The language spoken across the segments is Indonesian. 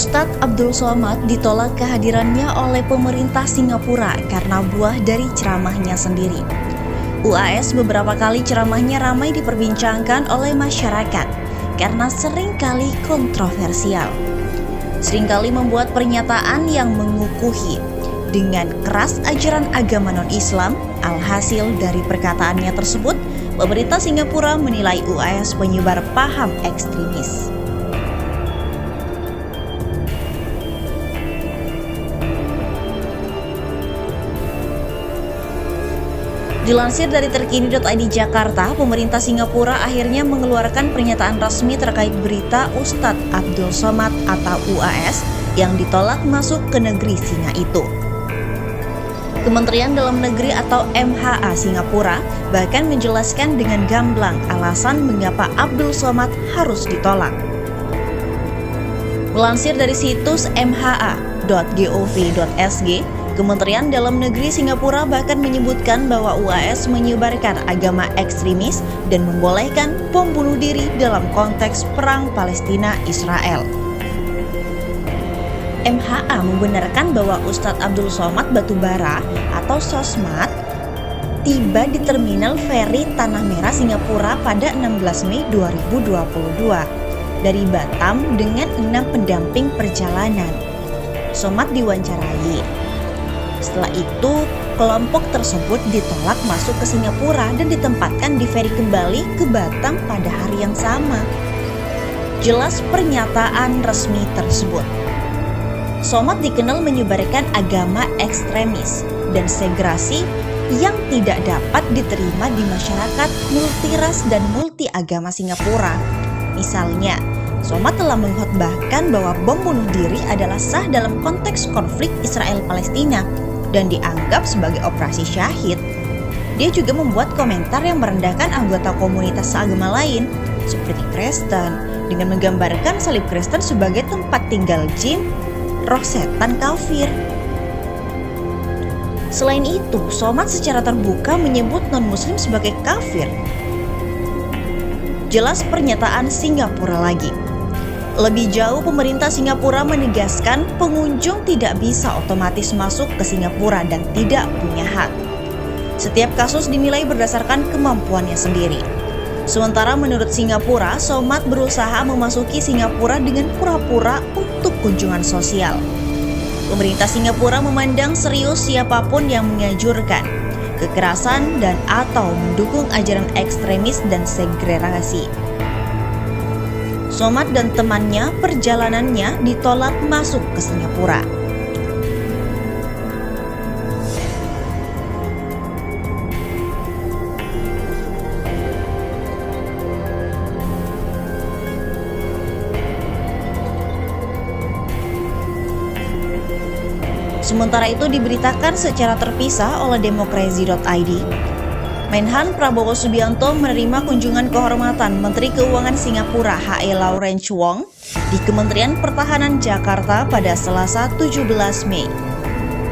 Ustadz Abdul Somad ditolak kehadirannya oleh pemerintah Singapura karena buah dari ceramahnya sendiri. UAS beberapa kali ceramahnya ramai diperbincangkan oleh masyarakat karena seringkali kontroversial. Seringkali membuat pernyataan yang mengukuhi dengan keras ajaran agama non-Islam. Alhasil dari perkataannya tersebut, pemerintah Singapura menilai UAS penyebar paham ekstremis. Dilansir dari terkini.id Jakarta, pemerintah Singapura akhirnya mengeluarkan pernyataan resmi terkait berita Ustadz Abdul Somad atau UAS yang ditolak masuk ke negeri Singa itu. Kementerian Dalam Negeri atau MHA Singapura bahkan menjelaskan dengan gamblang alasan mengapa Abdul Somad harus ditolak. Melansir dari situs mha.gov.sg, Kementerian Dalam Negeri Singapura bahkan menyebutkan bahwa UAS menyebarkan agama ekstremis dan membolehkan bom bunuh diri dalam konteks perang Palestina-Israel. MHA membenarkan bahwa Ustadz Abdul Somad Batubara atau Sosmad tiba di Terminal Feri Tanah Merah Singapura pada 16 Mei 2022 dari Batam dengan 6 pendamping perjalanan. Somad diwawancarai. Setelah itu, kelompok tersebut ditolak masuk ke Singapura dan ditempatkan di feri kembali ke Batam pada hari yang sama. Jelas pernyataan resmi tersebut. Somad dikenal menyebarkan agama ekstremis dan segregasi yang tidak dapat diterima di masyarakat multiras dan multi agama Singapura. Misalnya, Somad telah mengkhotbahkan bahwa bom bunuh diri adalah sah dalam konteks konflik Israel-Palestina dan dianggap sebagai operasi syahid. Dia juga membuat komentar yang merendahkan anggota komunitas seagama lain, seperti Kristen, dengan menggambarkan salib Kristen sebagai tempat tinggal jin, roh setan kafir. Selain itu, Somad secara terbuka menyebut non-muslim sebagai kafir. Jelas pernyataan Singapura lagi. Lebih jauh, pemerintah Singapura menegaskan pengunjung tidak bisa otomatis masuk ke Singapura dan tidak punya hak. Setiap kasus dinilai berdasarkan kemampuannya sendiri. Sementara menurut Singapura, Somad berusaha memasuki Singapura dengan pura-pura untuk kunjungan sosial. Pemerintah Singapura memandang serius siapapun yang menganjurkan kekerasan dan atau mendukung ajaran ekstremis dan segregasi. Somad dan temannya perjalanannya ditolak masuk ke Singapura. Sementara itu diberitakan secara terpisah oleh Demokrasi.id, Menhan Prabowo Subianto menerima kunjungan kehormatan Menteri Keuangan Singapura H.E. Lawrence Wong di Kementerian Pertahanan Jakarta pada Selasa 17 Mei.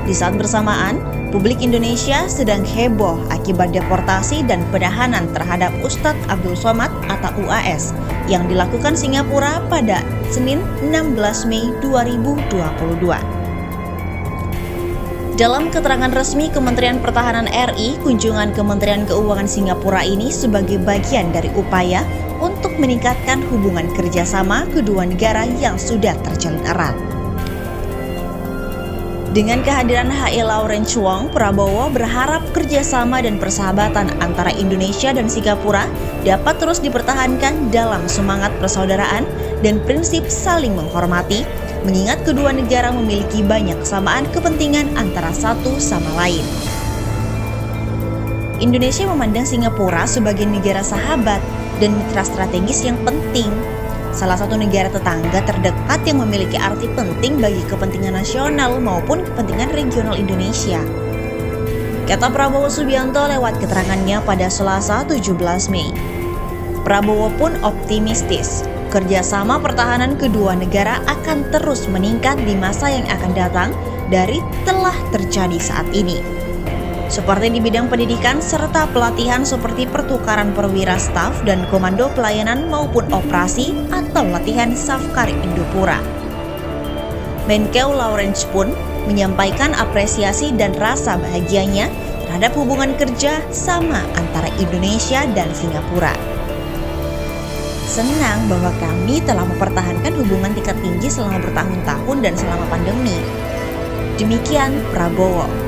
Di saat bersamaan, publik Indonesia sedang heboh akibat deportasi dan penahanan terhadap Ustadz Abdul Somad atau UAS yang dilakukan Singapura pada Senin 16 Mei 2022. Dalam keterangan resmi Kementerian Pertahanan RI, kunjungan Kementerian Keuangan Singapura ini sebagai bagian dari upaya untuk meningkatkan hubungan kerjasama kedua negara yang sudah terjalin erat. Dengan kehadiran H.E. Lawrence Wong, Prabowo berharap kerjasama dan persahabatan antara Indonesia dan Singapura dapat terus dipertahankan dalam semangat persaudaraan dan prinsip saling menghormati, mengingat kedua negara memiliki banyak kesamaan kepentingan antara satu sama lain. Indonesia memandang Singapura sebagai negara sahabat dan mitra strategis yang penting, salah satu negara tetangga terdekat yang memiliki arti penting bagi kepentingan nasional maupun kepentingan regional Indonesia. Kata Prabowo Subianto lewat keterangannya pada Selasa 17 Mei. Prabowo pun optimistis kerjasama pertahanan kedua negara akan terus meningkat di masa yang akan datang dari telah terjadi saat ini. Seperti di bidang pendidikan serta pelatihan seperti pertukaran perwira staf dan komando pelayanan maupun operasi atau latihan Safkar Indopura. Menkeu Lawrence pun menyampaikan apresiasi dan rasa bahagianya terhadap hubungan kerja sama antara Indonesia dan Singapura. Senang bahwa kami telah mempertahankan hubungan tingkat tinggi selama bertahun-tahun dan selama pandemi. Demikian Prabowo.